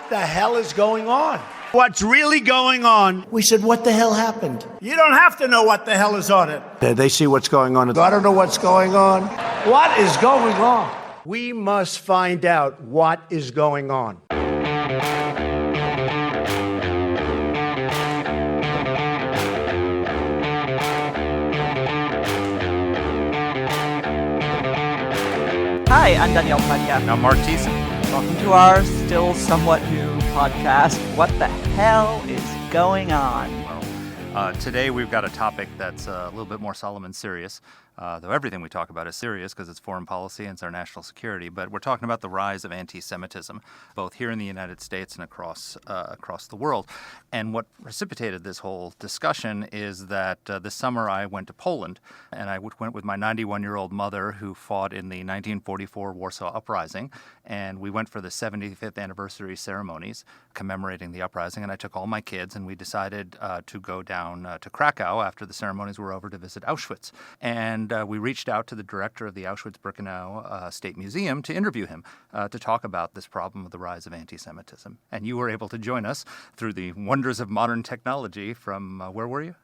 what the hell is going on? What's really going on? We said, what the hell happened? You don't have to know what the hell is on it. They see what's going on. I don't know what's going on. What is going on? We must find out what is going on. Hi, I'm Dany and I'm Marc. Welcome to our still somewhat new podcast, What the Hell is Going On? Well, today we've got a topic that's a little bit more solemn and serious, though everything we talk about is serious because it's foreign policy and it's our national security. But we're talking about the rise of anti-Semitism, both here in the United States and across the world. And what precipitated this whole discussion is that this summer I went to Poland, and I went with my 91-year-old mother who fought in the 1944 Warsaw Uprising, and we went for the 75th anniversary ceremonies commemorating the uprising, and I took all my kids, and we decided to go down to Krakow after the ceremonies were over to visit Auschwitz. And we reached out to the director of the Auschwitz-Birkenau State Museum to interview him to talk about this problem of the rise of anti-Semitism. And you were able to join us through the wonders of modern technology from, where were you?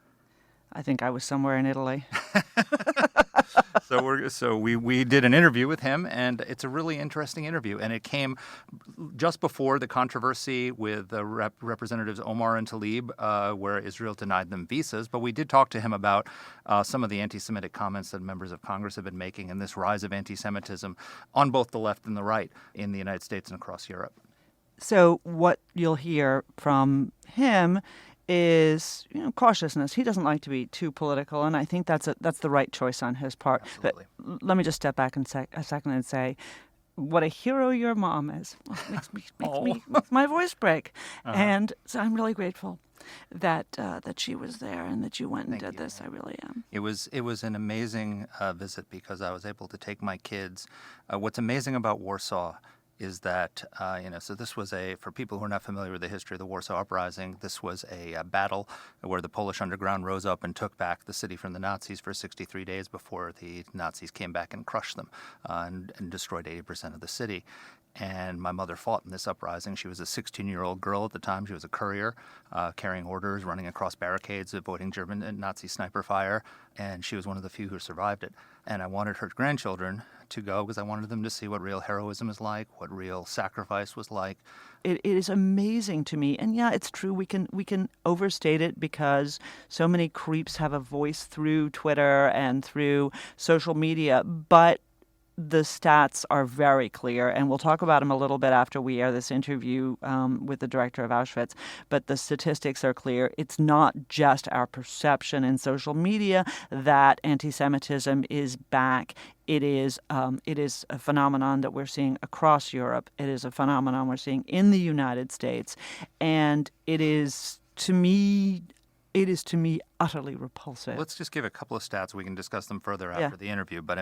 I think I was somewhere in Italy. So we did an interview with him, and it's a really interesting interview. And it came just before the controversy with Representatives Omar and Tlaib, where Israel denied them visas. But we did talk to him about some of the anti-Semitic comments that members of Congress have been making and this rise of anti-Semitism on both the left and the right in the United States and across Europe. So what you'll hear from him is, cautiousness. He doesn't like to be too political, and I think that's the right choice on his part. Absolutely. But let me just step back a second and say, what a hero your mom is. Makes my voice break. Uh-huh. And so I'm really grateful that she was there and that you went and did this. I really am. It was an amazing visit because I was able to take my kids. What's amazing about Warsaw is that, so this was for people who are not familiar with the history of the Warsaw Uprising, this was a battle where the Polish underground rose up and took back the city from the Nazis for 63 days before the Nazis came back and crushed them and destroyed 80% of the city. And my mother fought in this uprising. She was a 16-year-old girl at the time. She was a courier, carrying orders, running across barricades, avoiding German and Nazi sniper fire. And she was one of the few who survived it. And I wanted her grandchildren to go because I wanted them to see what real heroism is like, what real sacrifice was like. It is amazing to me. And yeah, it's true. We can overstate it because so many creeps have a voice through Twitter and through social media. But the stats are very clear, and we'll talk about them a little bit after we air this interview with the director of Auschwitz, but the statistics are clear. It's not just our perception in social media that anti-Semitism is back. It is a phenomenon that we're seeing across Europe. It is a phenomenon we're seeing in the United States, and it is to me utterly repulsive. Let's just give a couple of stats. We can discuss them further after the interview. But,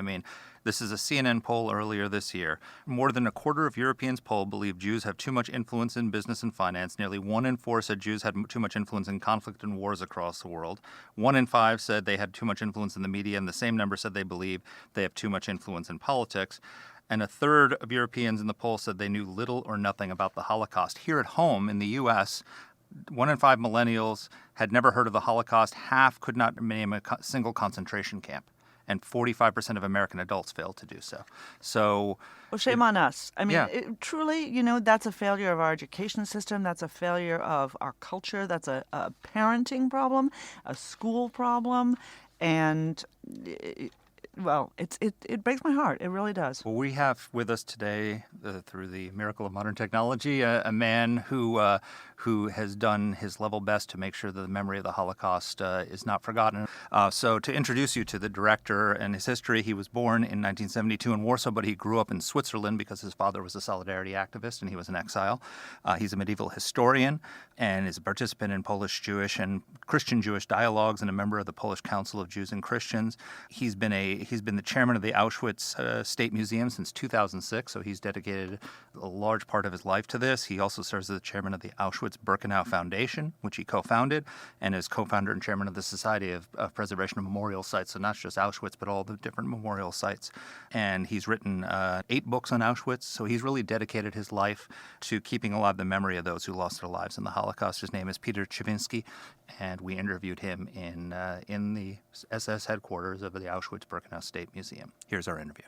this is a CNN poll earlier this year. More than a quarter of Europeans polled believe Jews have too much influence in business and finance. Nearly 1 in 4 said Jews had too much influence in conflict and wars across the world. 1 in 5 said they had too much influence in the media, and the same number said they believe they have too much influence in politics. And a third of Europeans in the poll said they knew little or nothing about the Holocaust. Here at home in the U.S., 1 in 5 millennials had never heard of the Holocaust. Half could not name a single concentration camp. And 45% of American adults failed to do so. Well, shame on us. Truly, that's a failure of our education system. That's a failure of our culture. That's a parenting problem, a school problem. And it breaks my heart. It really does. Well, we have with us today, through the miracle of modern technology, a man who has done his level best to make sure that the memory of the Holocaust is not forgotten. So to introduce you to the director and his history, he was born in 1972 in Warsaw, but he grew up in Switzerland because his father was a solidarity activist and he was in exile. He's a medieval historian and is a participant in Polish-Jewish and Christian-Jewish dialogues and a member of the Polish Council of Jews and Christians. He's been the chairman of the Auschwitz State Museum since 2006, so he's dedicated a large part of his life to this. He also serves as the chairman of the Auschwitz Auschwitz-Birkenau Foundation, which he co-founded, and is co-founder and chairman of the Society of Preservation of Memorial Sites, so not just Auschwitz, but all the different memorial sites. And he's written 8 books on Auschwitz, so he's really dedicated his life to keeping alive the memory of those who lost their lives in the Holocaust. His name is Piotr Cywinski, and we interviewed him in the SS headquarters of the Auschwitz-Birkenau State Museum. Here's our interview.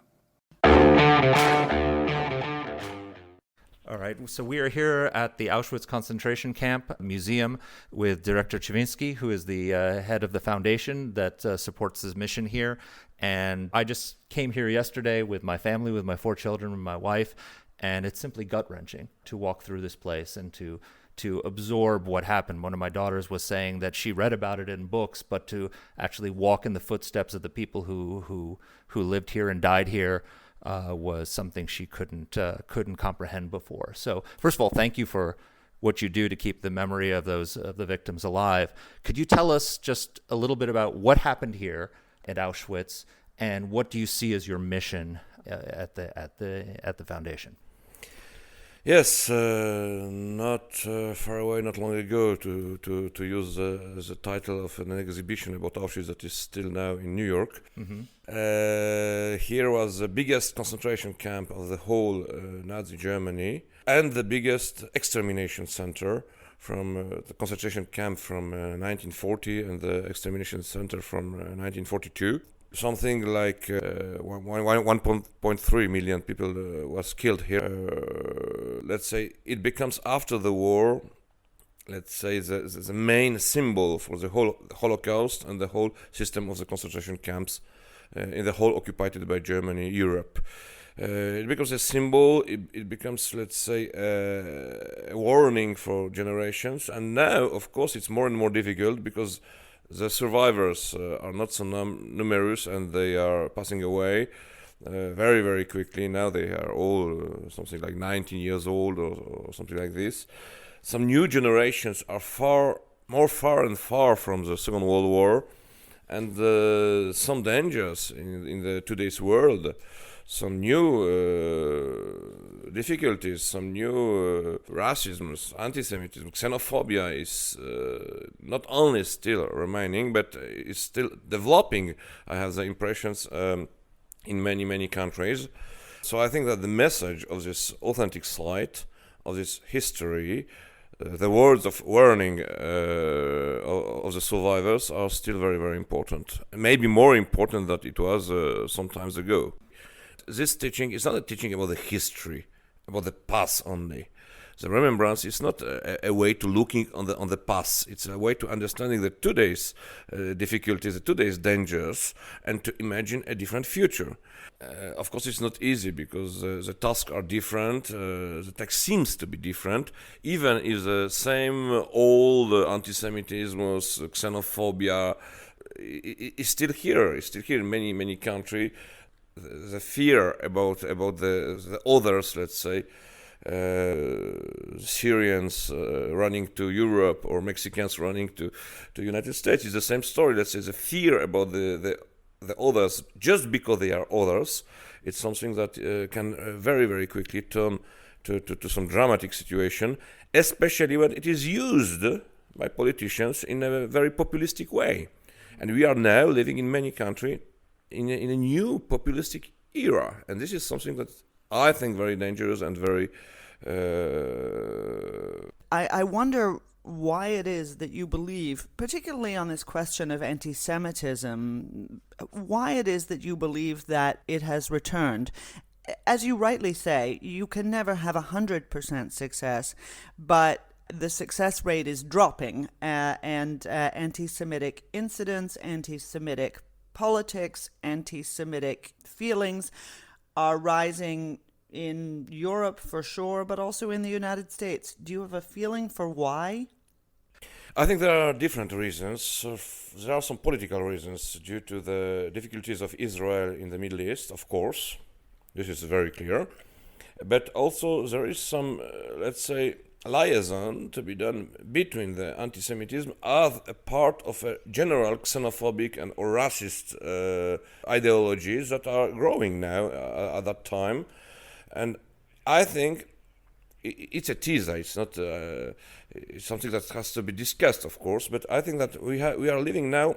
All right, so we are here at the Auschwitz concentration camp museum with Director Chevinski, who is the head of the foundation that supports his mission here. And I just came here yesterday with my family, with my 4 children, and my wife, and it's simply gut-wrenching to walk through this place and to absorb what happened. One of my daughters was saying that she read about it in books, but to actually walk in the footsteps of the people who lived here and died here was something she couldn't comprehend before. So first of all, thank you for what you do to keep the memory of the victims alive. Could you tell us just a little bit about what happened here at Auschwitz, and what do you see as your mission at the foundation? Yes, not far away, not long ago, to use the title of an exhibition about Auschwitz that is still now in New York. Mm-hmm. Here was the biggest concentration camp of the whole Nazi Germany, and the biggest extermination center from the concentration camp from 1940 and the extermination center from 1942. Something like 1.3 million people was killed here. Let's say it becomes, after the war, let's say the main symbol for the whole Holocaust and the whole system of the concentration camps in the whole occupied by Germany, Europe. It becomes a symbol, it becomes, let's say, a warning for generations. And now, of course, it's more and more difficult because the survivors are not so numerous, and they are passing away very, very quickly. Now they are all something like 19 years old or something like this. Some new generations are far and far from the Second World War, and some dangers in the today's world. Some new difficulties, some new racism, antisemitism, xenophobia is not only still remaining, but is still developing. I have the impressions in many countries. So I think that the message of this authentic site, of this history, the words of warning of the survivors are still very, very important. Maybe more important than it was some times ago. This teaching is not a teaching about the history, about the past only. The remembrance is not a way to looking on the past. It's a way to understanding the today's difficulties, the today's dangers, and to imagine a different future. Of course, it's not easy because the tasks are different. The text seems to be different, even if the same old antisemitism, xenophobia is still here. It's still here in many countries. The fear about the others, let's say, Syrians running to Europe or Mexicans running to United States is the same story. Let's say the fear about the others just because they are others. It's something that can very, very quickly turn to some dramatic situation, especially when it is used by politicians in a very populistic way. And we are now living in many countries in a new populistic era, and this is something that I think very dangerous and very I wonder why it is that you believe, particularly on this question of anti-Semitism, why it is that you believe that it has returned. As you rightly say, you can never have 100% success, but the success rate is dropping, and anti-Semitic incidents, anti-Semitic politics, anti-Semitic feelings are rising in Europe for sure, but also in the United States. Do you have a feeling for why? I think there are different reasons. There are some political reasons due to the difficulties of Israel in the Middle East, of course. This is very clear. But also there is some, let's say, liaison to be done between the anti-Semitism as a part of a general xenophobic and or racist ideologies that are growing now at that time. And I think it's a teaser. It's not it's something that has to be discussed, of course. But I think that we are living now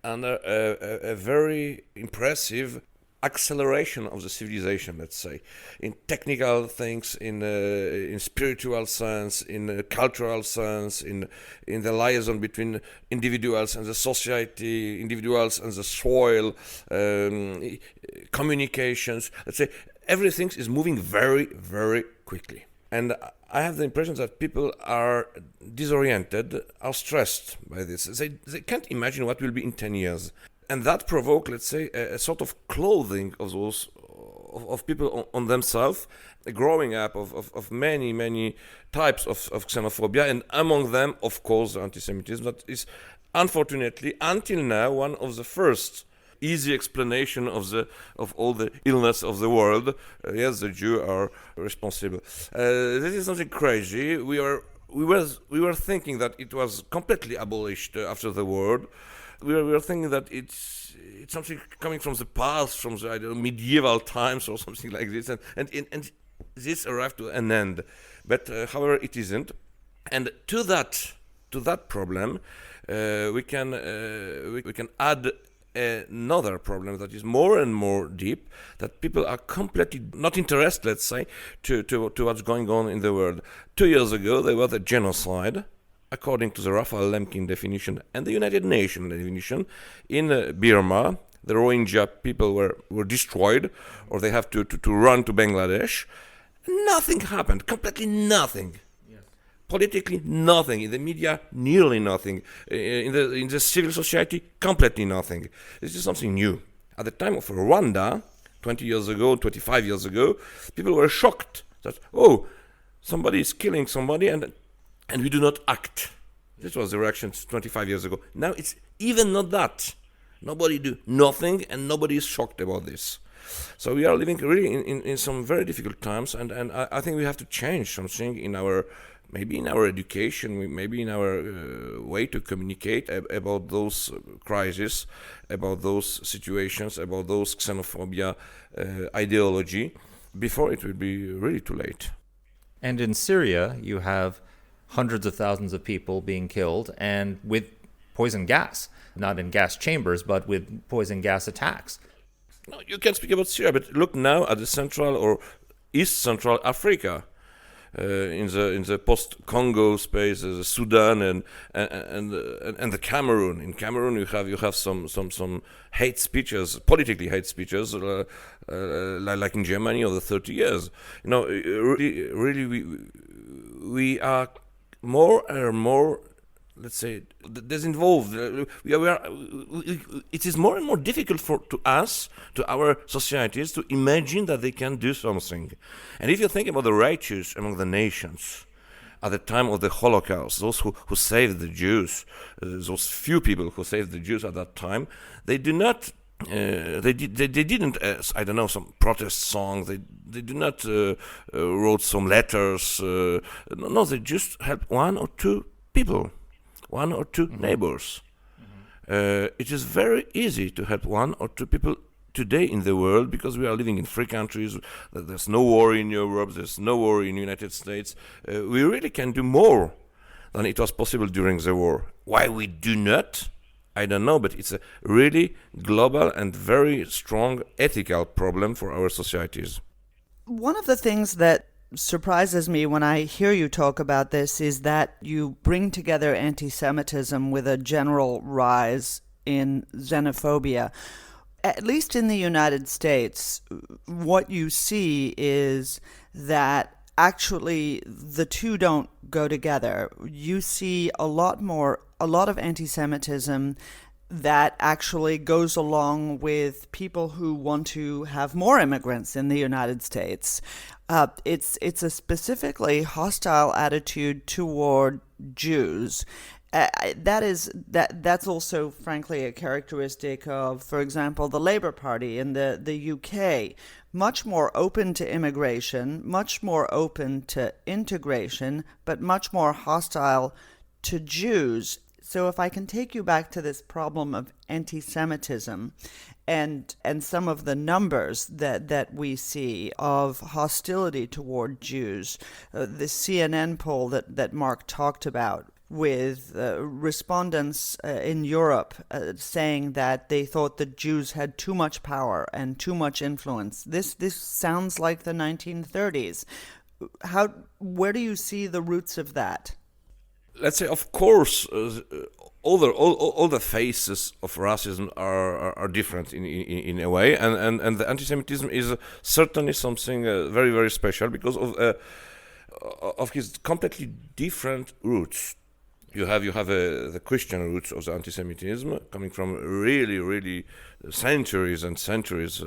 under a very impressive acceleration of the civilization, let's say, in technical things, in spiritual sense, in cultural sense, in the liaison between individuals and the society, individuals and the soil, communications. Let's say everything is moving very, very quickly. And I have the impression that people are disoriented, are stressed by this. They can't imagine what will be in 10 years. And that provoked, let's say, a sort of clothing of those of people on themselves, a growing up of many types of xenophobia, and among them, of course, anti-Semitism. That is, unfortunately, until now, one of the first easy explanation of all the illness of the world. Yes, the Jews are responsible. This is something crazy. We were thinking that it was completely abolished after the war. We were thinking that it's something coming from the past, from the medieval times or something like this, and this arrived to an end. But however, it isn't. And to that problem, we can add another problem that is more and more deep, that people are completely not interested, let's say, to what's going on in the world. 2 years ago, there was a genocide, according to the Raphael Lemkin definition and the United Nations definition, in Burma. The Rohingya people were destroyed, or they have to run to Bangladesh. Nothing happened, completely nothing. Yes. Politically, nothing. In the media, nearly nothing. In the civil society, completely nothing. This is something new. At the time of Rwanda, 20 years ago, 25 years ago, people were shocked that, oh, somebody is killing somebody, and we do not act. This was the reaction 25 years ago. Now it's even not that. Nobody do nothing, and nobody is shocked about this. So we are living really in some very difficult times, and I think we have to change something in our education, maybe in our way to communicate about those crises, about those situations, about those xenophobia ideology, before it will be really too late. And in Syria, you have hundreds of thousands of people being killed, and with poison gas, not in gas chambers, but with poison gas attacks. No, you can speak about Syria, but look now at the Central or East Central Africa, in the post-Congo space, the Sudan and the Cameroon. In Cameroon, you have some hate speeches, politically hate speeches, like in Germany over 30 years. You know, really, we are more and more, let's say, disinvolved. It is more and more difficult to us, to our societies, to imagine that they can do something. And if you think about the righteous among the nations at the time of the Holocaust, those who saved the Jews, those few people who saved the Jews at that time, they do not. They didn't, I don't know, some protest songs. They did not wrote some letters. No, they just helped one or two people, one or two neighbors. It is very easy to help one or two people today in the world, because we are living in free countries. There's no war in Europe. There's no war in the United States. We really can do more than it was possible during the war. Why we do not? I don't know, but it's a really global and very strong ethical problem for our societies. One of the things that surprises me when I hear you talk about this is that you bring together anti-Semitism with a general rise in xenophobia. At least in the United States, what you see is that actually the two don't go together. You see a lot of anti-Semitism that actually goes along with people who want to have more immigrants in the United States. It's a specifically hostile attitude toward Jews. That's also, frankly, a characteristic of, for example, the Labour Party in the UK. Much more open to immigration, much more open to integration, but much more hostile to Jews. So if I can take you back to this problem of anti-Semitism and some of the numbers that we see of hostility toward Jews, the CNN poll that Marc talked about, with respondents in Europe saying that they thought the Jews had too much power and too much influence. This sounds like the 1930s. Where do you see the roots of that? Let's say, of course, all the faces of racism are different in a way, and the anti-Semitism is certainly something very, very special because of his completely different roots. You have the Christian roots of the anti-Semitism coming from really centuries and centuries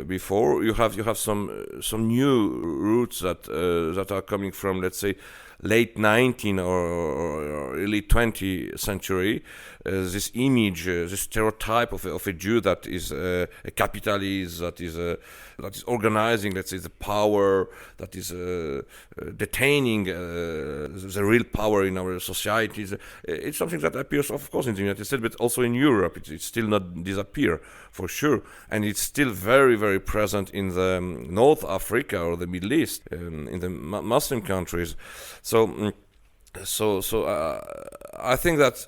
before. You have some new roots that are coming from, let's say, late 19th or early 20th century. This image, this stereotype of a Jew that is a capitalist, that is organizing, let's say, the power, that is detaining the real power in our societies. It's something that appears, of course, in the United States, but also in Europe. It's still not disappear, for sure. And it's still very, very present in the North Africa or the Middle East, in the Muslim countries. So I think that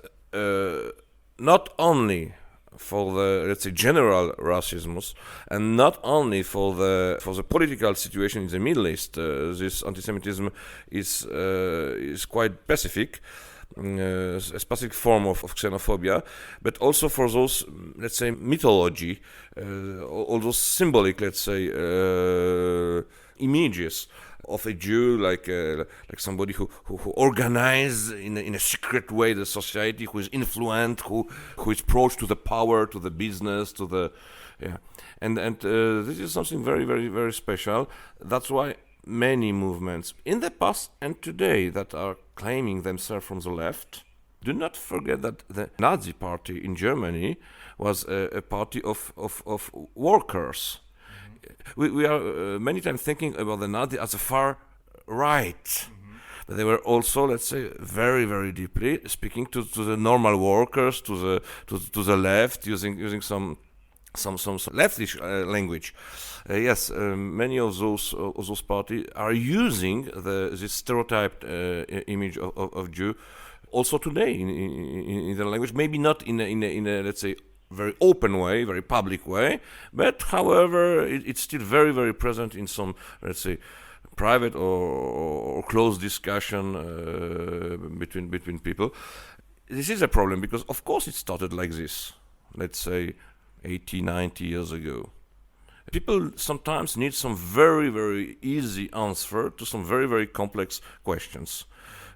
not only for the, let's say, general racism, and not only for the political situation in the Middle East, this anti-Semitism is quite specific, a specific form of xenophobia, but also for those, let's say, mythology, all those symbolic, let's say, images of a Jew, like somebody who organizes in a secret way the society, who is influent, who is approached to the power, to the business, to the and this is something very, very, very special. That's why many movements in the past and today that are claiming themselves from the left, do not forget that the Nazi party in Germany was a party of workers. We are many times thinking about the Nazi as a far right, but they were also, let's say, very, very deeply speaking to the normal workers, to the left, using some leftish language. Yes, many of those parties are using this stereotyped image of Jew also today in the language. Maybe not in a let's say, very open way, very public way, but however, it's still very, very present in some, let's say, private or close discussion between people. This is a problem because, of course, it started like this, let's say, 80, 90 years ago. People sometimes need some very, very easy answer to some very, very complex questions.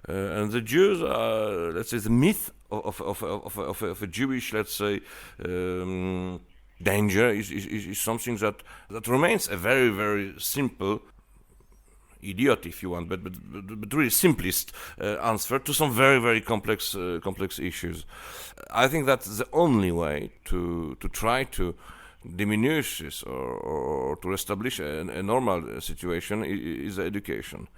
And the Jews are, let's say, the myth of a Jewish, let's say, danger is something that remains a very, very simple, idiot if you want, but really simplest answer to some very, very complex issues. I think that's the only way to try to diminish this or to establish a normal situation is education.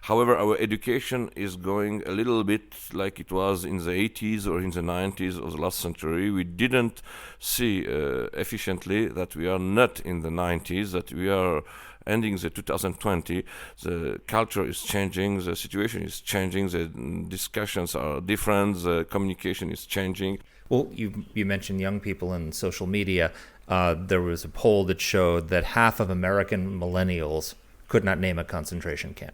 However, our education is going a little bit like it was in the 80s or in the 90s of the last century. We didn't see efficiently that we are not in the 90s, that we are ending the 2020. The culture is changing, the situation is changing, the discussions are different, the communication is changing. Well, you mentioned young people and social media. There was a poll that showed that half of American millennials could not name a concentration camp.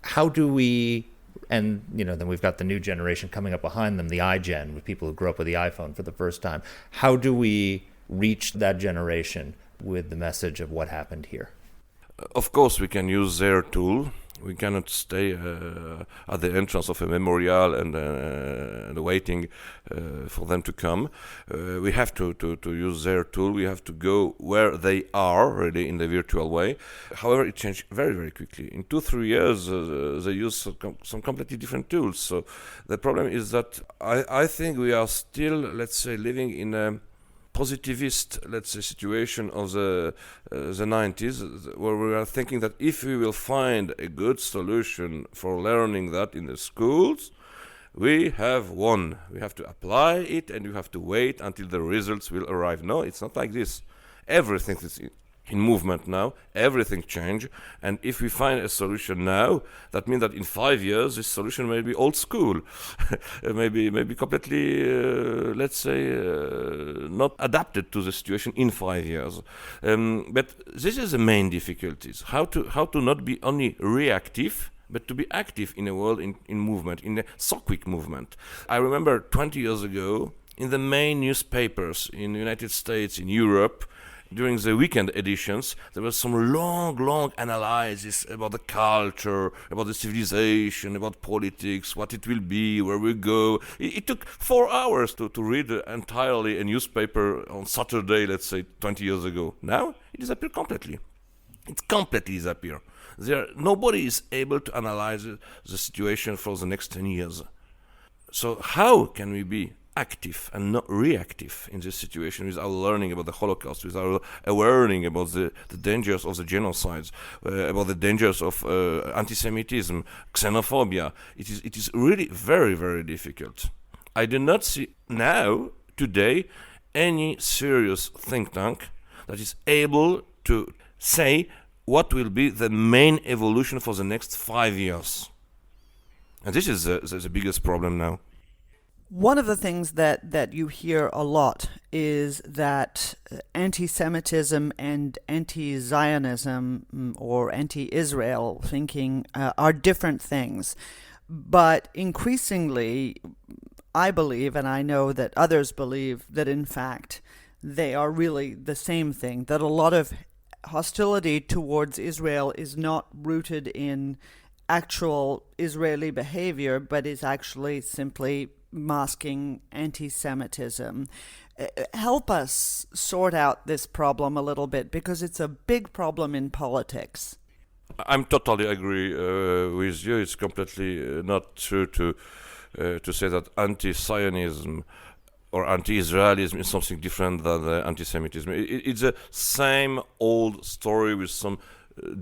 How do we, and then we've got the new generation coming up behind them, the iGen, with people who grew up with the iPhone for the first time. How do we reach that generation with the message of what happened here? Of course, we can use their tool. We cannot stay at the entrance of a memorial and waiting for them to come. We have to use their tool. We have to go where they are, really, in the virtual way. However, it changed very, very quickly. In 2-3 years, they use some completely different tools. So the problem is that I think we are still, let's say, living in a positivist, let's say, situation of the 90s, where we are thinking that if we will find a good solution for learning that in the schools, we have won. We have to apply it and we have to wait until the results will arrive. No, it's not like this. Everything is in movement now, everything change, and if we find a solution now, that means that in 5 years this solution may be old school, maybe completely, not adapted to the situation in 5 years. But this is the main difficulties: how to not be only reactive, but to be active in a world in movement, in a so quick movement. I remember 20 years ago, in the main newspapers in the United States, in Europe, during the weekend editions, there was some long analysis about the culture, about the civilization, about politics, what it will be, where we go. It took 4 hours to read entirely a newspaper on Saturday, let's say 20 years ago. Now, it disappeared completely. It completely disappeared. Nobody is able to analyze the situation for the next 10 years. So how can we be active and not reactive in this situation without learning about the Holocaust, without learning about the dangers of the genocides, about the dangers of anti-Semitism, xenophobia? It is really very, very difficult. I do not see now, today, any serious think tank that is able to say what will be the main evolution for the next 5 years. And this is the biggest problem now. One of the things that you hear a lot is that anti-Semitism and anti-Zionism or anti-Israel thinking are different things. But increasingly, I believe, and I know that others believe, that in fact they are really the same thing, that a lot of hostility towards Israel is not rooted in actual Israeli behavior, but is actually simply masking anti-Semitism. Help us sort out this problem a little bit, because it's a big problem in politics. I'm totally agree with you. It's completely not true to say that anti-Zionism or anti-Israelism is something different than anti-Semitism. It's the same old story with some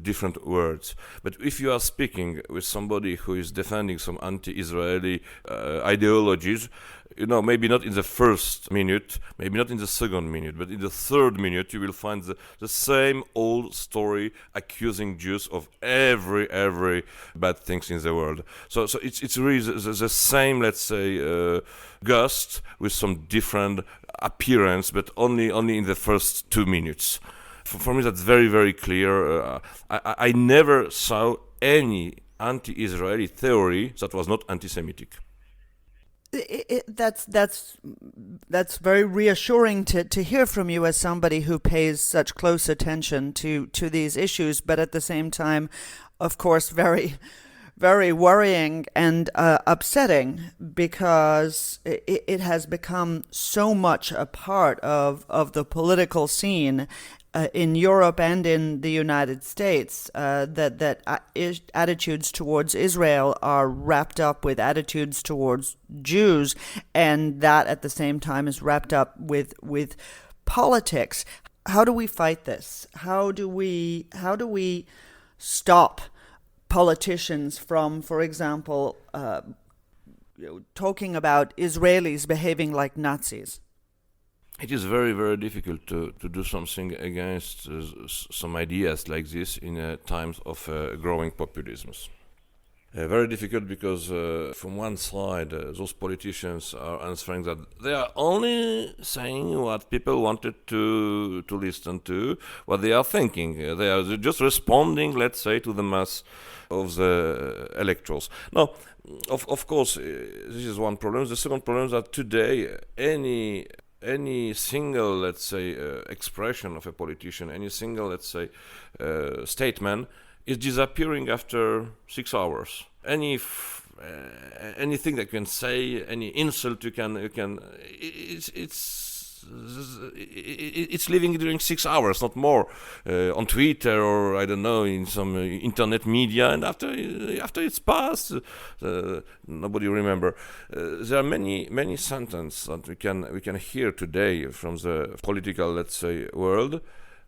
different words. But if you are speaking with somebody who is defending some anti-Israeli ideologies, maybe not in the first minute, maybe not in the second minute, but in the third minute, you will find the same old story accusing Jews of every bad things in the world. So it's really the same, let's say, gust with some different appearance, but only in the first 2 minutes. For me, that's very, very clear. I never saw any anti-Israeli theory that was not anti-Semitic. That's very reassuring to hear from you as somebody who pays such close attention to these issues, but at the same time, of course, very, very worrying and upsetting, because it has become so much a part of the political scene in Europe and in the United States, that attitudes towards Israel are wrapped up with attitudes towards Jews, and that at the same time is wrapped up with politics. How do we fight this? How do we stop politicians from, for example, talking about Israelis behaving like Nazis? It is very, very difficult to do something against some ideas like this in times of growing populisms. Very difficult because from one side, those politicians are answering that they are only saying what people wanted to listen to, what they are thinking. They are just responding, let's say, to the mass of the electors. Now, of course, this is one problem. The second problem is that today, any single, let's say, expression of a politician, any single, let's say, statement is disappearing after 6 hours. Anything that you can say, any insult you can, it's living during 6 hours, not more, on Twitter or I don't know, in some internet media, and after it's passed, nobody remember. There are many sentences that we can hear today from the political, let's say, world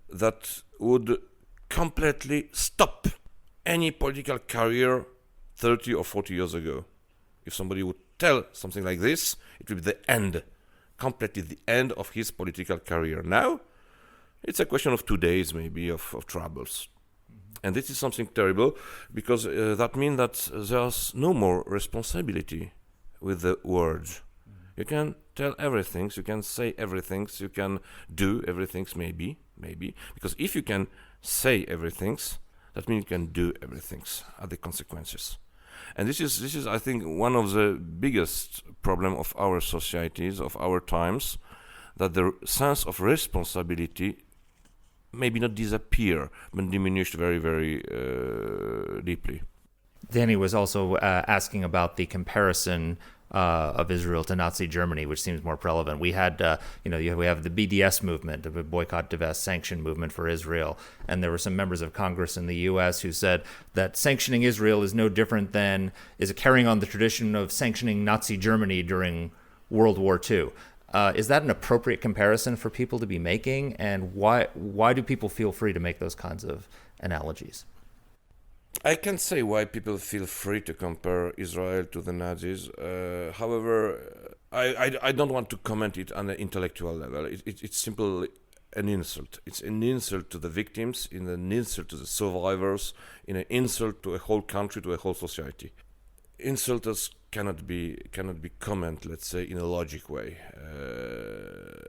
that would completely stop any political career 30 or 40 years ago. If somebody would tell something like this, it would be the end, completely the end of his political career. Now, it's a question of 2 days, maybe, of troubles. And this is something terrible, because that means that there's no more responsibility with the words. You can tell everything, you can say everything, you can do everything, maybe, because if you can say everything, that means you can do everything, are the consequences. And this is, I think, one of the biggest problem of our societies, of our times, that the sense of responsibility maybe not disappear, but diminished very, very deeply. Dany was also asking about the comparison of Israel to Nazi Germany, which seems more relevant. We had, we have the BDS movement, the boycott, divest, sanction movement for Israel, and there were some members of Congress in the U.S. who said that sanctioning Israel is no different than is carrying on the tradition of sanctioning Nazi Germany during World War II. Is that an appropriate comparison for people to be making, and why do people feel free to make those kinds of analogies? I can say why people feel free to compare Israel to the Nazis. However, I don't want to comment it on an intellectual level. It's simply an insult. It's an insult to the victims, an insult to the survivors, an insult to a whole country, to a whole society. Insulters cannot be comment, let's say, in a logic way.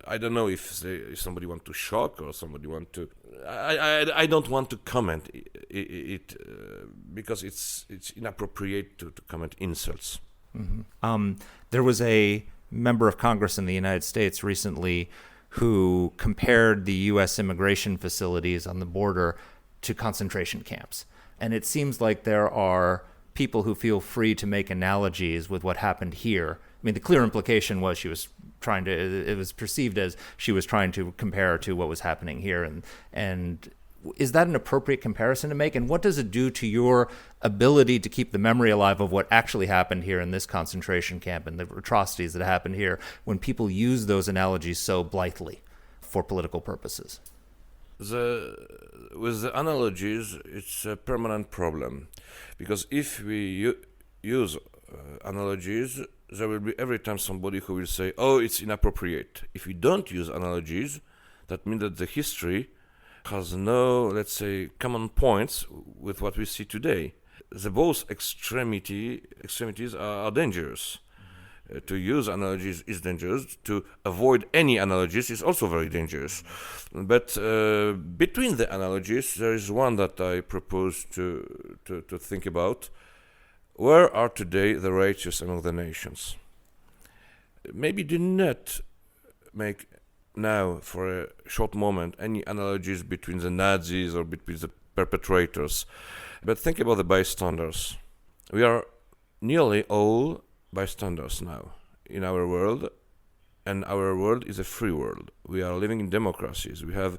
I don't know if somebody want to shock or somebody want to. I don't want to comment it because it's inappropriate to comment insults. Mm-hmm. There was a member of Congress in the United States recently who compared the U.S. immigration facilities on the border to concentration camps, and it seems like there are people who feel free to make analogies with what happened here. I mean, the clear implication was it was perceived as she was trying to compare to what was happening here. And is that an appropriate comparison to make? And what does it do to your ability to keep the memory alive of what actually happened here in this concentration camp and the atrocities that happened here when people use those analogies so blithely for political purposes? With the analogies, it's a permanent problem, because if we use analogies, there will be every time somebody who will say, "Oh, it's inappropriate." If we don't use analogies, that means that the history has no, let's say, common points with what we see today. The both extremities are dangerous. To use analogies is dangerous. To avoid any analogies is also very dangerous. But between the analogies, there is one that I propose to think about. Where are today the righteous among the nations? Maybe do not make now, for a short moment, any analogies between the Nazis or between the perpetrators. But think about the bystanders. We are nearly all bystanders now in our world, and our world is a free world. We are living in democracies. We have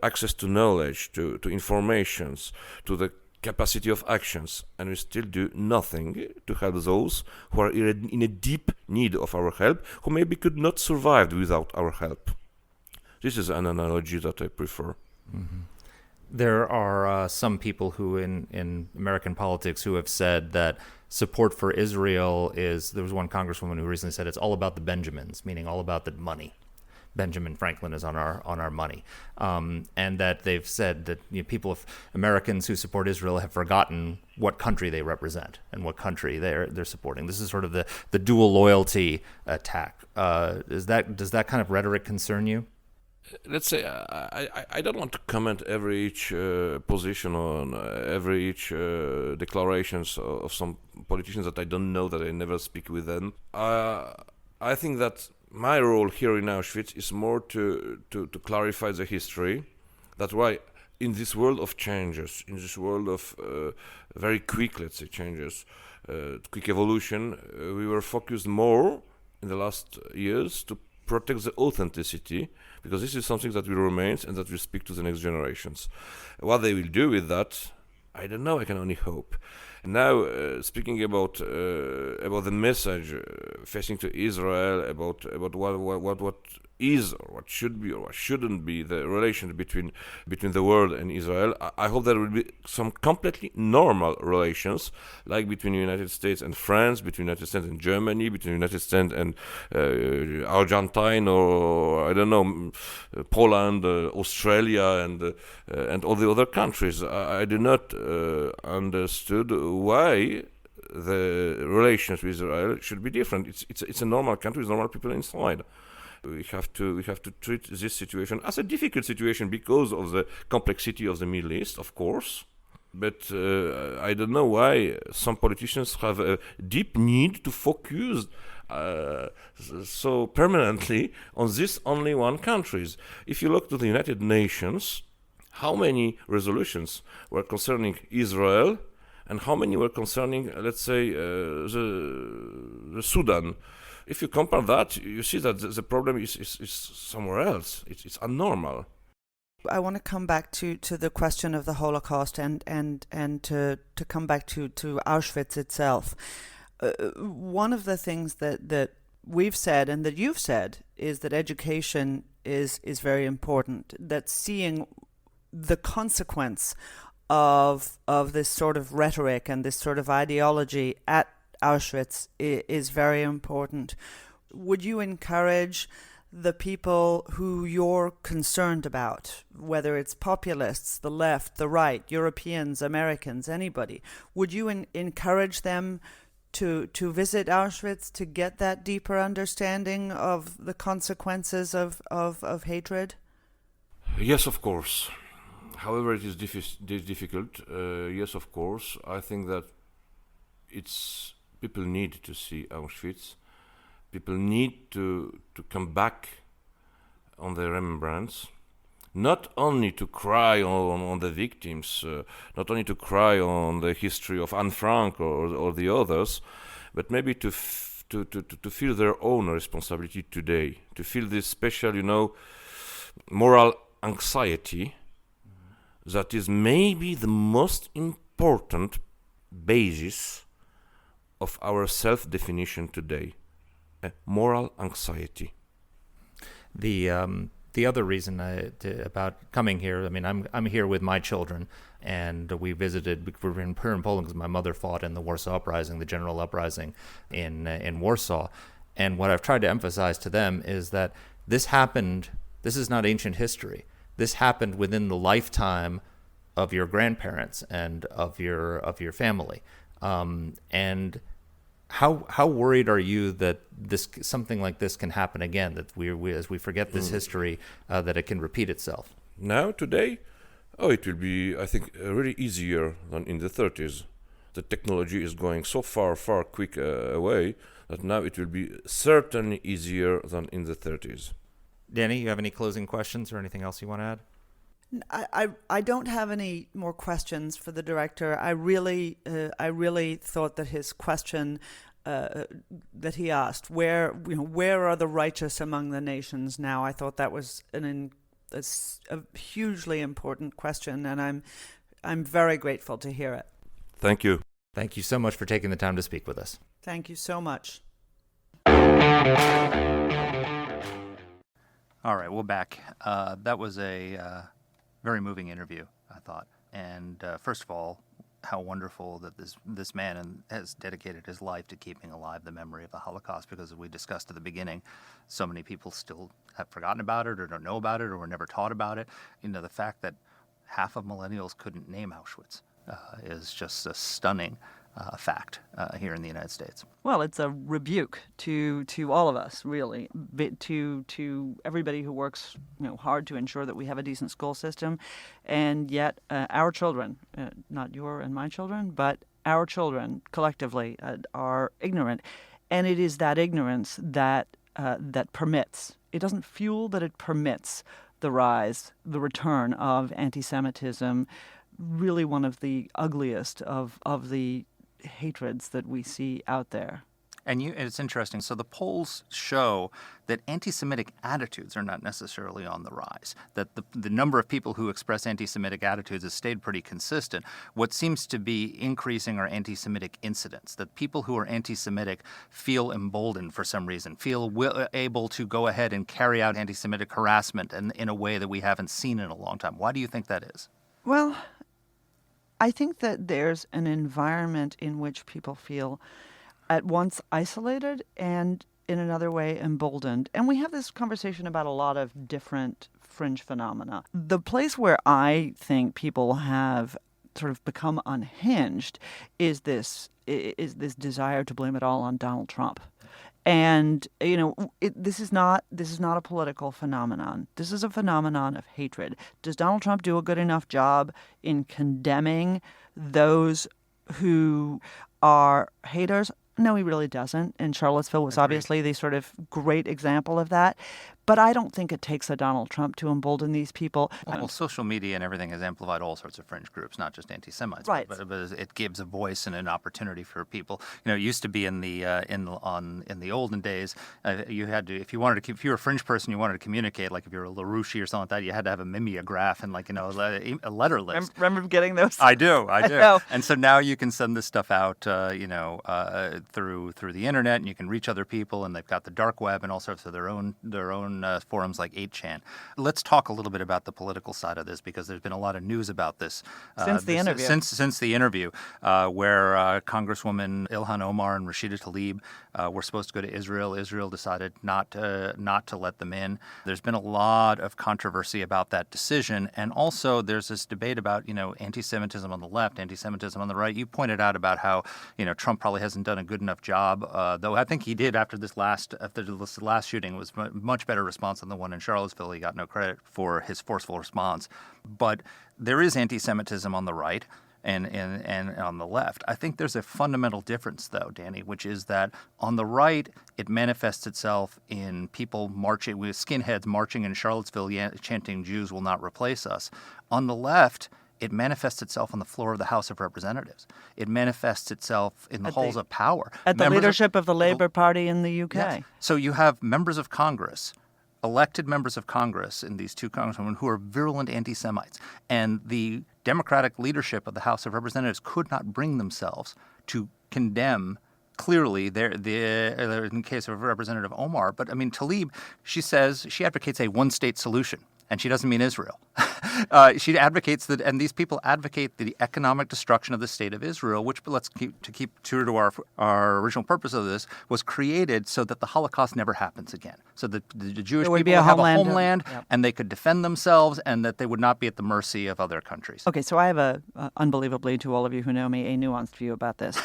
access to knowledge, to informations, to the capacity of actions, and we still do nothing to help those who are in a deep need of our help, who maybe could not survive without our help. This is an analogy that I prefer. Mm-hmm. There are some people who in American politics who have said that support for Israel there was one congresswoman who recently said it's all about the Benjamins, meaning all about the money. Benjamin Franklin is on our money, and that they've said that Americans who support Israel have forgotten what country they represent and what country they're supporting. This is sort of the dual loyalty attack. Does that kind of rhetoric concern you? Let's say I don't want to comment every each position on every each declarations of some politicians that I don't know, that I never speak with them. I think that my role here in Auschwitz is more to clarify the history. That's why in this world of changes, in this world of very quick, let's say, changes, quick evolution, we were focused more in the last years to protect the authenticity, because this is something that will remain and that will speak to the next generations. What they will do with that, I don't know, I can only hope. Now, speaking about the message facing to Israel, about what is or what should be or what shouldn't be the relation between the world and Israel, I hope there will be some completely normal relations, like between the United States and France, between the United States and Germany, between the United States and Argentine, or I don't know, Poland, Australia, and all the other countries. I do not understood why the relations with Israel should be different. It's a normal country with normal people inside. We have to treat this situation as a difficult situation because of the complexity of the Middle East, of course. But I don't know why some politicians have a deep need to focus so permanently on this only one country. If you look to the United Nations, how many resolutions were concerning Israel and how many were concerning, let's say, the Sudan? If you compare that, you see that the problem is somewhere else. It's abnormal. I want to come back to the question of the Holocaust and to come back to Auschwitz itself. One of the things that we've said and that you've said is that education is very important, that seeing the consequence of this sort of rhetoric and this sort of ideology at Auschwitz is very important. Would you encourage the people who you're concerned about, whether it's populists, the left, the right, Europeans, Americans, anybody, would you encourage them to visit Auschwitz to get that deeper understanding of the consequences of hatred? Yes, of course. However, it is difficult. Yes, of course. I think that people need to see Auschwitz. People need to come back on the remembrance, not only to cry on the victims, not only to cry on the history of Anne Frank or the others, but maybe to feel their own responsibility today, to feel this special, moral anxiety that is maybe the most important basis of our self-definition today. Moral anxiety. The other reason about coming here, I mean, I'm here with my children, and we visited. We're in Poland because my mother fought in the Warsaw Uprising, the general uprising in Warsaw. And what I've tried to emphasize to them is that this happened. This is not ancient history. This happened within the lifetime of your grandparents and of your family, and How worried are you that something like this can happen again? That we as we forget this history, that it can repeat itself? Now, today, it will be, I think, really easier than in the 30s. The technology is going so far quick away that now it will be certainly easier than in the 30s. Dany, you have any closing questions or anything else you want to add? I don't have any more questions for the director. I really thought that his question that he asked, where are the righteous among the nations now? I thought that was a hugely important question, and I'm very grateful to hear it. Thank you. Thank you so much for taking the time to speak with us. Thank you so much. All right, we're back. That was a very moving interview, I thought. And first of all, how wonderful that this man has dedicated his life to keeping alive the memory of the Holocaust, because as we discussed at the beginning, so many people still have forgotten about it or don't know about it or were never taught about it. The fact that half of millennials couldn't name Auschwitz is just a stunning fact here in the United States. Well, it's a rebuke to all of us, really, to everybody who works hard to ensure that we have a decent school system, and yet our children, not your and my children, but our children collectively are ignorant, and it is that ignorance that permits. It doesn't fuel, but it permits the return of anti-Semitism, really one of the ugliest of the hatreds that we see out there. And it's interesting. So the polls show that anti-Semitic attitudes are not necessarily on the rise, that the number of people who express anti-Semitic attitudes has stayed pretty consistent. What seems to be increasing are anti-Semitic incidents, that people who are anti-Semitic feel emboldened for some reason, feel able to go ahead and carry out anti-Semitic harassment in a way that we haven't seen in a long time. Why do you think that is? Well, I think that there's an environment in which people feel at once isolated and in another way emboldened. And we have this conversation about a lot of different fringe phenomena. The place where I think people have sort of become unhinged is this desire to blame it all on Donald Trump. And, this is not a political phenomenon. This is a phenomenon of hatred. Does Donald Trump do a good enough job in condemning those who are haters? No, he really doesn't. And Charlottesville was obviously the sort of great example of that. But I don't think it takes a Donald Trump to embolden these people. Well, social media and everything has amplified all sorts of fringe groups, not just anti-Semites. Right. But it gives a voice and an opportunity for people. It used to be in the olden days, you had to, if you were a fringe person, you wanted to communicate. Like if you're a LaRouche or something like that, you had to have a mimeograph and a letter list. Remember getting those? I do. know. And so now you can send this stuff out, through the internet, and you can reach other people, and they've got the dark web and all sorts of their own forums like 8chan. Let's talk a little bit about the political side of this, because there's been a lot of news about this since the interview. Since the interview, where Congresswoman Ilhan Omar and Rashida Tlaib were supposed to go to Israel. Israel decided not to let them in. There's been a lot of controversy about that decision, and also there's this debate about anti-Semitism on the left, anti-Semitism on the right. You pointed out about how Trump probably hasn't done a good enough job, though I think he did after this last shooting. It was much better response than the one in Charlottesville. He got no credit for his forceful response. But there is anti-Semitism on the right and on the left. I think there's a fundamental difference, though, Dany, which is that on the right, it manifests itself in people marching, with skinheads marching in Charlottesville chanting, "Jews will not replace us." On the left, it manifests itself on the floor of the House of Representatives. It manifests itself in the halls of power. At the leadership of the Labour Party in the UK. Yes. So you have members of Congress, elected members of Congress in these two congresswomen who are virulent anti-Semites. And the Democratic leadership of the House of Representatives could not bring themselves to condemn clearly in the case of Representative Omar. But I mean, Tlaib, she advocates a one-state solution. And she doesn't mean Israel. She advocates that, and these people advocate the economic destruction of the state of Israel, which, let's keep true to our original purpose of this, was created so that the Holocaust never happens again. So that the Jewish people would have a homeland, and they could defend themselves, and that they would not be at the mercy of other countries. Okay, so I have unbelievably, to all of you who know me, a nuanced view about this.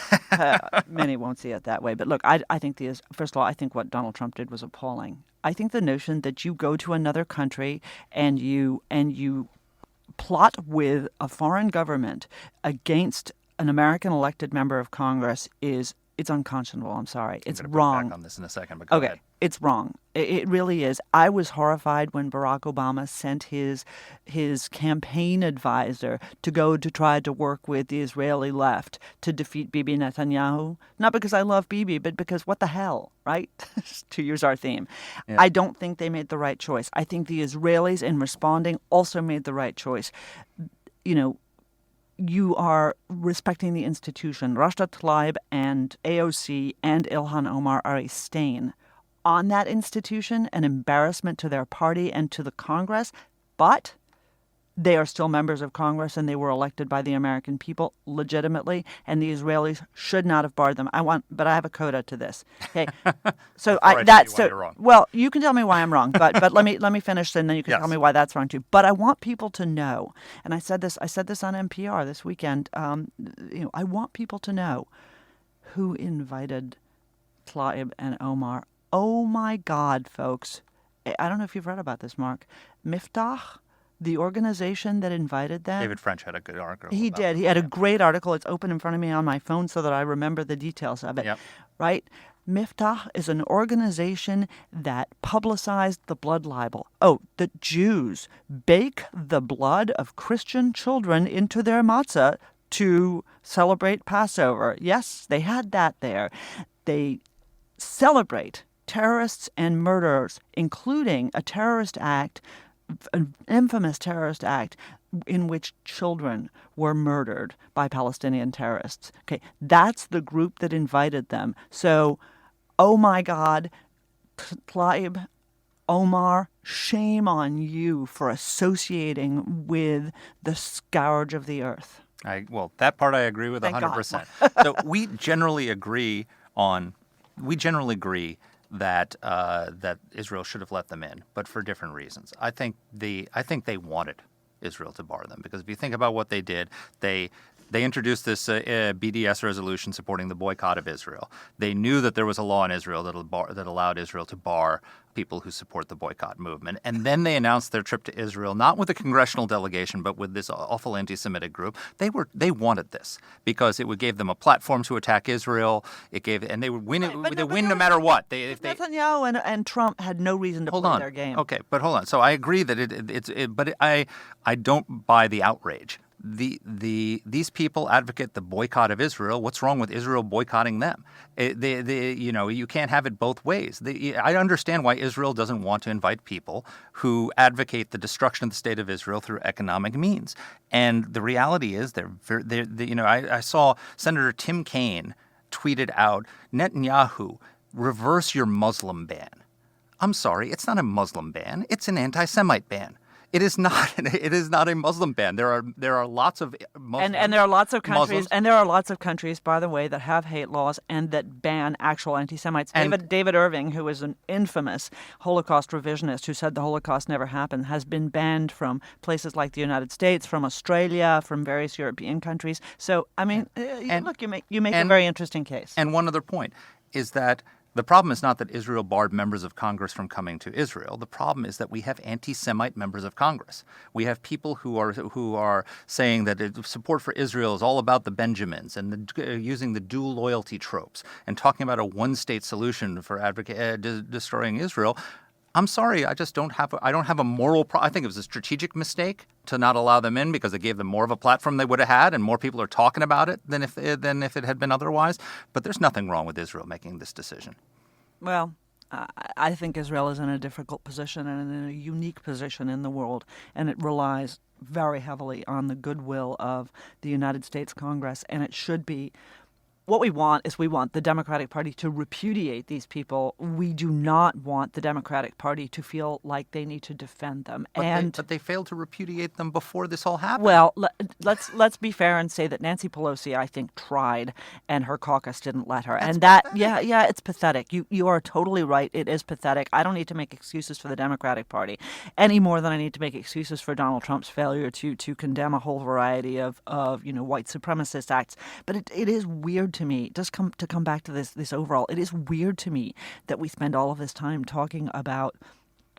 Many won't see it that way. But look, I think first of all, I think what Donald Trump did was appalling. I think the notion that you go to another country and you plot with a foreign government against an American elected member of Congress it's unconscionable. I'm sorry. It's wrong. Back on this in a second, but go ahead. It's wrong. It really is. I was horrified when Barack Obama sent his campaign advisor to go to try to work with the Israeli left to defeat Bibi Netanyahu. Not because I love Bibi, but because what the hell, right? To use our theme. Yeah. I don't think they made the right choice. I think the Israelis, in responding, also made the right choice. You are respecting the institution. Rashida Tlaib and AOC and Ilhan Omar are a stain on that institution, an embarrassment to their party and to the Congress, but they are still members of Congress and they were elected by the American people legitimately, and the Israelis should not have barred them. But I have a coda to this. Okay, so well, you can tell me why I'm wrong, but let me finish, and then you can tell me why that's wrong too. But I want people to know, and I said this on NPR this weekend. I want people to know who invited Tlaib and Omar. Oh my God, folks! I don't know if you've read about this, Mark. Miftah, the organization that invited them. David French had a good article. He did. He had a great article. It's open in front of me on my phone so that I remember the details of it. Yep. Right? Miftah is an organization that publicized the blood libel. Oh, the Jews bake the blood of Christian children into their matzah to celebrate Passover. Yes, they had that there. They celebrate terrorists and murderers, including a terrorist act, an infamous terrorist act in which children were murdered by Palestinian terrorists. Okay, that's the group that invited them. So, oh my God, Tlaib, Omar, shame on you for associating with the scourge of the earth. Well, that part I agree with Thank 100%. So we generally agree that that Israel should have let them in, but for different reasons. I think they wanted Israel to bar them, because if you think about what they did, they introduced this BDS resolution supporting the boycott of Israel. They knew that there was a law in Israel that allowed Israel to bar people who support the boycott movement. And then they announced their trip to Israel, not with a congressional delegation, but with this awful anti-Semitic group. They wanted this because it gave them a platform to attack Israel. They would win. They win no matter what. Netanyahu and Trump had no reason to play their game. Okay, but hold on. So I agree that I don't buy the outrage. These people advocate the boycott of Israel. What's wrong with Israel boycotting them? You can't have it both ways. I understand why Israel doesn't want to invite people who advocate the destruction of the state of Israel through economic means. And the reality is, I saw Senator Tim Kaine tweeted out, Netanyahu, reverse your Muslim ban. I'm sorry, it's not a Muslim ban. It's an anti-Semite ban. It is not a Muslim ban. There are lots of Muslims. And there are lots of countries, by the way, that have hate laws and that ban actual anti-Semites. David Irving, who is an infamous Holocaust revisionist who said the Holocaust never happened, has been banned from places like the United States, from Australia, from various European countries. So, I mean, you make a very interesting case. And one other point is that the problem is not that Israel barred members of Congress from coming to Israel. The problem is that we have anti-Semite members of Congress. We have people who are saying that support for Israel is all about the Benjamins and using the dual loyalty tropes and talking about a one-state solution for destroying Israel. I'm sorry, I don't have a moral I think it was a strategic mistake to not allow them in because it gave them more of a platform they would have had and more people are talking about it than if it had been otherwise. But there's nothing wrong with Israel making this decision. Well, I think Israel is in a difficult position and in a unique position in the world, and it relies very heavily on the goodwill of the United States Congress, and it should be. What we want the Democratic Party to repudiate these people. We do not want the Democratic Party to feel like they need to defend them. But they failed to repudiate them before this all happened. Well, let's be fair and say that Nancy Pelosi, I think, tried, and her caucus didn't let her. It's pathetic. You are totally right. It is pathetic. I don't need to make excuses for the Democratic Party any more than I need to make excuses for Donald Trump's failure to condemn a whole variety of white supremacist acts. But it is weird to me, to come back to this overall, it is weird to me that we spend all of this time talking about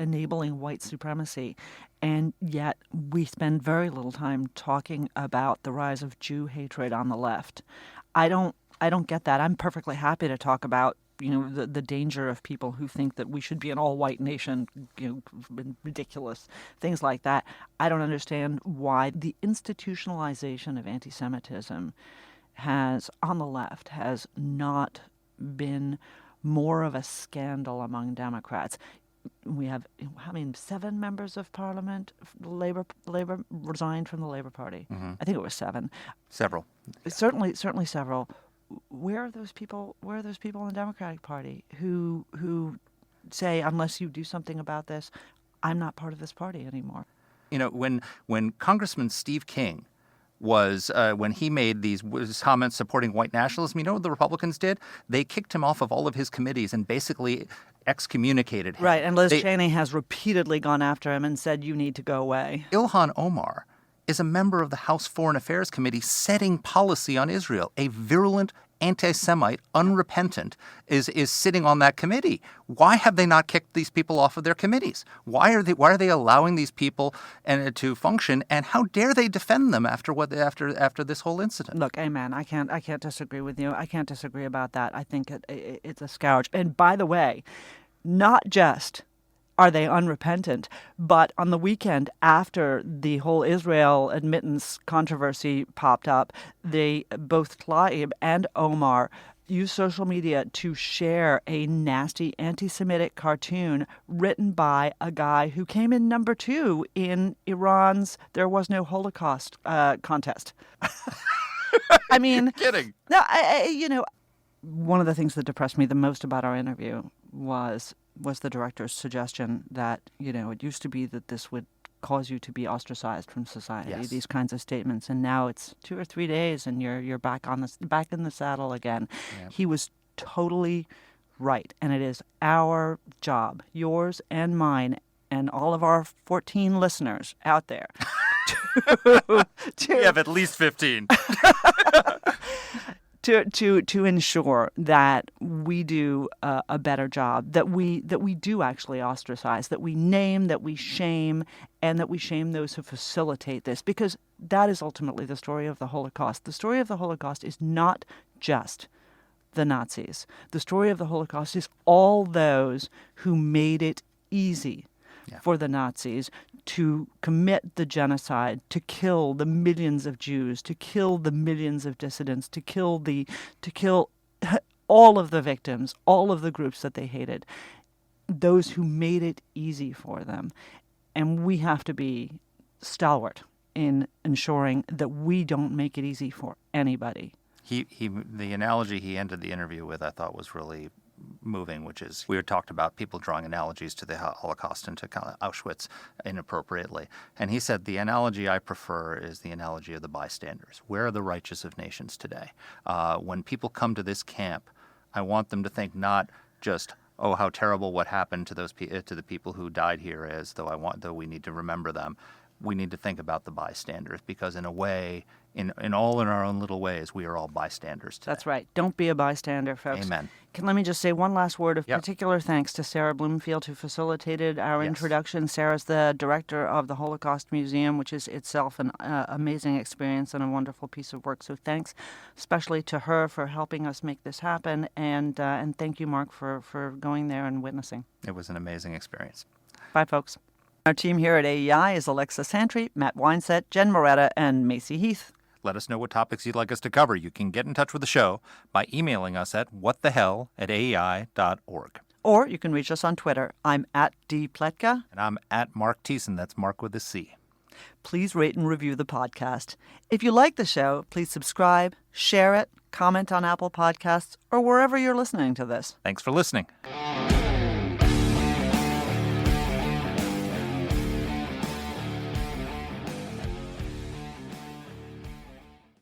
enabling white supremacy, and yet we spend very little time talking about the rise of Jew hatred on the left. I don't get that. I'm perfectly happy to talk about the danger of people who think that we should be an all-white nation, ridiculous things like that. I don't understand why the institutionalization of anti-Semitism on the left has not been more of a scandal among Democrats. We have, 7 members of Parliament, Labor resigned from the Labor Party. Mm-hmm. I think it was 7. Several. Certainly several. Where are those people? Where are those people in the Democratic Party who say, unless you do something about this, I'm not part of this party anymore? When Congressman Steve King was when he made these comments supporting white nationalism, what the Republicans did? They kicked him off of all of his committees and basically excommunicated him. Right, and Liz Cheney has repeatedly gone after him and said, you need to go away. Ilhan Omar is a member of the House Foreign Affairs Committee setting policy on Israel. A virulent anti-Semite, unrepentant, is sitting on that committee. Why have they not kicked these people off of their committees? Why are they allowing these people to function? And how dare they defend them after this whole incident? Look, amen. I can't disagree with you. I can't disagree about that. I think it's a scourge. And by the way, not just are they unrepentant, but on the weekend after the whole Israel admittance controversy popped up, both Tlaib and Omar use social media to share a nasty anti-Semitic cartoon written by a guy who came in number 2 in Iran's There Was No Holocaust contest. I mean, Kidding. No, one of the things that depressed me the most about our interview was the director's suggestion that, it used to be that this would cause you to be ostracized from society, Yes. these kinds of statements, and now it's 2 or 3 days and you're back in the saddle again. Yep. He was totally right, and it is our job, yours and mine, and all of our 14 listeners out there We have at least 15. to ensure that we do a better job, that we do actually ostracize, that we name, that we shame, and that we shame those who facilitate this, because that is ultimately the story of the Holocaust. The story of the Holocaust is not just the Nazis. The story of the Holocaust is all those who made it easy for the Nazis to commit the genocide, to kill the millions of Jews, to kill the millions of dissidents, to kill all of the victims, all of the groups that they hated, those who made it easy for them. And we have to be stalwart in ensuring that we don't make it easy for anybody. The analogy he ended the interview with, I thought, was really moving, which is we had talked about people drawing analogies to the Holocaust and to kind of Auschwitz inappropriately. And he said, the analogy I prefer is the analogy of the bystanders. Where are the righteous of nations today? When people come to this camp, I want them to think not just, oh, how terrible what happened to the people who died here is, though we need to remember them. We need to think about the bystanders, because in a way, in our own little ways, we are all bystanders today. That's right. Don't be a bystander, folks. Amen. Let me just say one last word of particular thanks to Sarah Bloomfield, who facilitated our introduction. Sarah's the director of the Holocaust Museum, which is itself an amazing experience and a wonderful piece of work. So thanks especially to her for helping us make this happen. And thank you, Mark, for going there and witnessing. It was an amazing experience. Bye, folks. Our team here at AEI is Alexa Santry, Matt Weinset, Jen Moretta, and Macy Heath. Let us know what topics you'd like us to cover. You can get in touch with the show by emailing us at whatthehell@aei.org. Or you can reach us on Twitter. I'm at @dpletka. And I'm at Mark Thiessen. That's Mark with a C. Please rate and review the podcast. If you like the show, please subscribe, share it, comment on Apple Podcasts, or wherever you're listening to this. Thanks for listening.